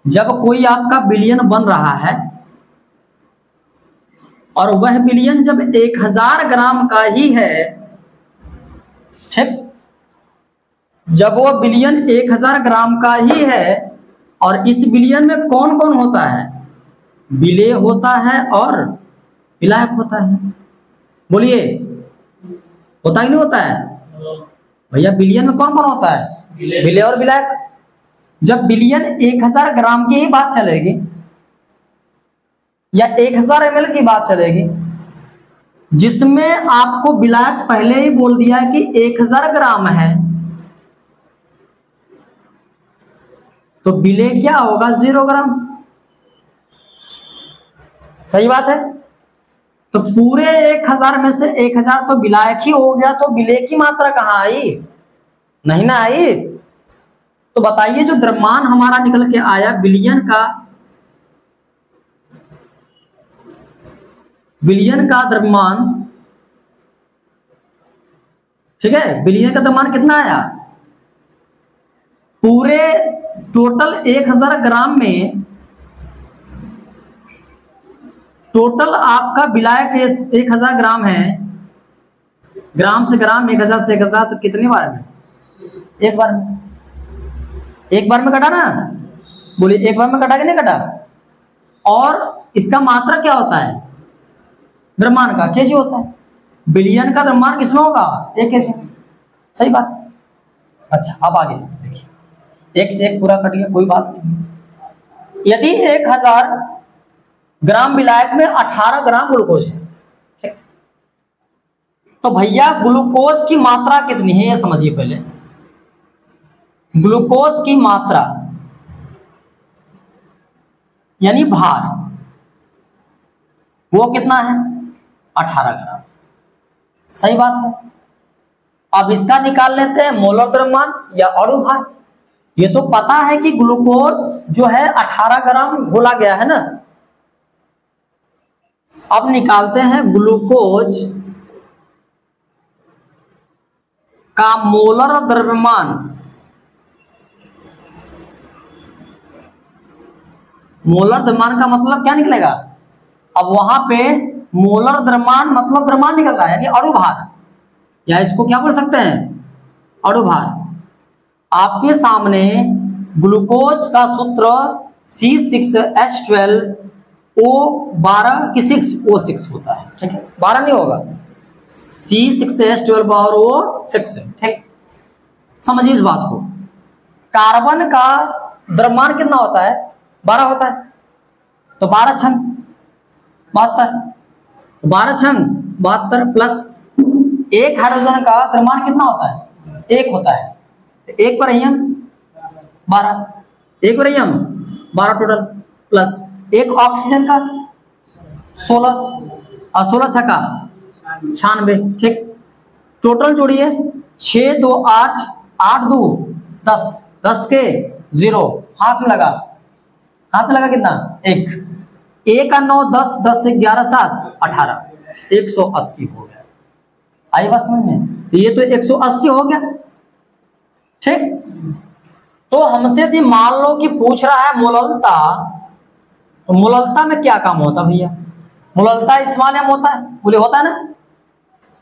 जब कोई आपका बिलियन बन रहा है और वह बिलियन जब 1000 ग्राम का ही है, ठीक, जब वो बिलियन 1000 ग्राम का ही है और इस बिलियन में कौन कौन होता है, विलेय होता है और विलायक होता है। बोलिए, होता ही नहीं होता है भैया? बिलियन में कौन कौन होता है? विलेय और विलायक। जब बिलियन 1000 ग्राम की ही बात चलेगी या 1000 ml की बात चलेगी, जिसमें आपको विलायक पहले ही बोल दिया है कि 1000 ग्राम है, तो विलेय क्या होगा? 0 ग्राम। सही बात है। तो पूरे 1000 में से 1000 तो विलायक ही हो गया, तो विलेय की मात्रा कहां आई? नहीं ना आई। तो बताइए, जो द्रव्यमान हमारा निकल के आया बिलियन का द्रव्यमान, ठीक है, बिलियन का द्रव्यमान कितना आया? पूरे टोटल 1000 ग्राम में टोटल आपका विलायक 1000 ग्राम है। ग्राम से ग्राम, 1000 से 1000, तो कितनी बार में? एक बार में। एक बार में कटा ना? बोलिए, एक बार में कटा कि नहीं कटा? और इसका मात्रा क्या होता है? द्रव्यमान का केजी होता है। बिलियन का द्रव्यमान किसमें होगा? 1 केजी। सही बात है। अच्छा, अब आगे देखिए, एक से एक पूरा कट गया, कोई बात नहीं। यदि 1000 ग्राम विलायक में 18 ग्राम ग्लूकोज है, ठीक, तो भैया ग्लूकोज की मात्रा कितनी है ये समझिए पहले। ग्लूकोज की मात्रा यानी भार, वो कितना है? 18 ग्राम। सही बात है। अब इसका निकाल लेते हैं मोलर द्रव्यमान या अणु भार। ये तो पता है कि ग्लूकोज जो है 18 ग्राम घोला गया है ना। अब निकालते हैं ग्लूकोज का मोलर द्रव्यमान। मोलर द्रव्यमान का मतलब क्या निकलेगा? अब वहां पे मोलर द्रव्यमान मतलब द्रव्यमान निकल रहा है, यानी अणु भार, या इसको क्या बोल सकते हैं? अणु भार। आपके सामने ग्लूकोज का सूत्र C6H12O12 की 6O6 होता है, ठीक है, 12 नहीं होगा, C6H12O6 है, ठीक। समझिए इस बात को। कार्बन का द्रव्यमान कितना होता है? 12 होता है। तो 12 छंग 72, 12 छंग 72 प्लस एक हाइड्रोजन का द्रव्यमान कितना होता है? 1 होता है। एक पर 12, एक पर 12 टोटल, प्लस एक ऑक्सीजन का 16 और 16 छक्का 96, ठीक। टोटल जोड़िए 6 2 8 8 2 10, 10 के 0, हाथ में लगा, हाथ में लगा कितना? 1, 1 का 9 10, 10 से 11 7 18, 180 हो गया। आई बात समझ में? ये तो 180 हो गया, ठीक। तो हमसे यदि मान लो कि पूछ रहा है मोललता, तो मोललता में क्या काम होता है भैया? मोललता स्मॉल m होता है, बोले होता है ना।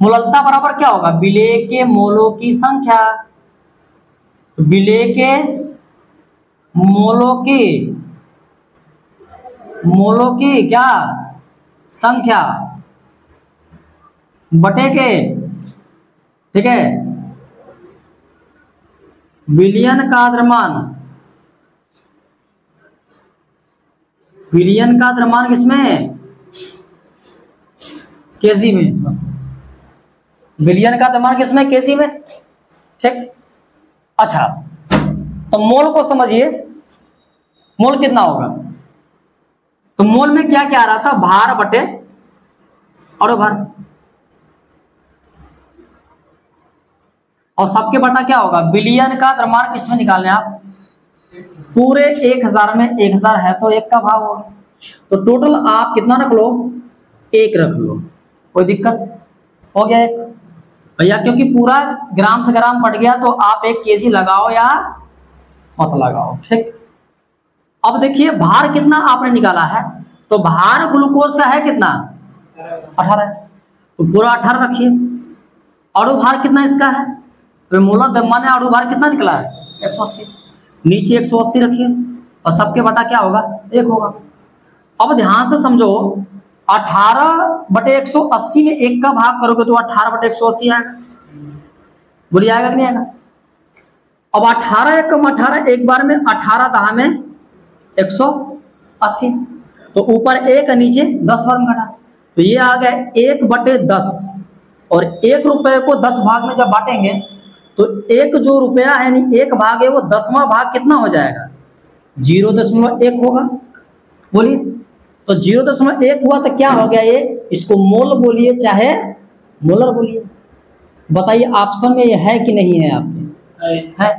मोललता बराबर क्या होगा? विलेय के मोलों की संख्या। तो विलेय के मोलों की क्या संख्या बटे के, ठीक है, विलियन का द्रव्यमान। विलियन का द्रव्यमान किसमें? केजी में। विलियन का द्रव्यमान किसमें? केजी में, ठीक। अच्छा, तो मोल को समझिए, मोल कितना होगा? तो मोल में क्या क्या आ रहा था? भार बटे अणु भार, और सबके बटा क्या होगा? बिलियन का द्रव्यमान किसमें निकालने आप? पूरे 1000 में 1000 है तो 1 का भाग होगा। तो टोटल आप कितना रख लो? 1 रख लो, कोई दिक्कत? हो गया 1 भैया, क्योंकि पूरा ग्राम से ग्राम पड़ गया, तो आप 1 केजी लगाओ या मत लगाओ, ठीक। अब देखिए भार कितना आपने निकाला है, तो भार ग्लूकोज का है कितना 18, तो पूरा 18 रखिए। अणु भार कितना इसका है, तो मोलर द्रव्यमान अणु भार कितना निकला है 180, नीचे 180 रखिए और सबके बटा क्या होगा 1 होगा। अब ध्यान से समझो 18/180 में 1 का भाग करोगे तो 18/180 आएगा, बोलिए आएगा कि नहीं आएगा। अब 18 एकम 18 एक बार में 18 दहा में 180, तो ऊपर 1 नीचे 10 वर्ग घटा, तो ये आ गया 1/10 और 1 रुपए को 10 भाग में जब बांटेंगे तो एक जो रुपया है यानी 1 भाग है वो 10वां भाग कितना हो जाएगा 0.1 होगा। बोलिए तो 0.1 हुआ तो क्या हो गया ये, इसको मोल बोलिए चाहे मोलर बोलिए। बताइए ऑप्शन में ये है कि नहीं है आपके, है।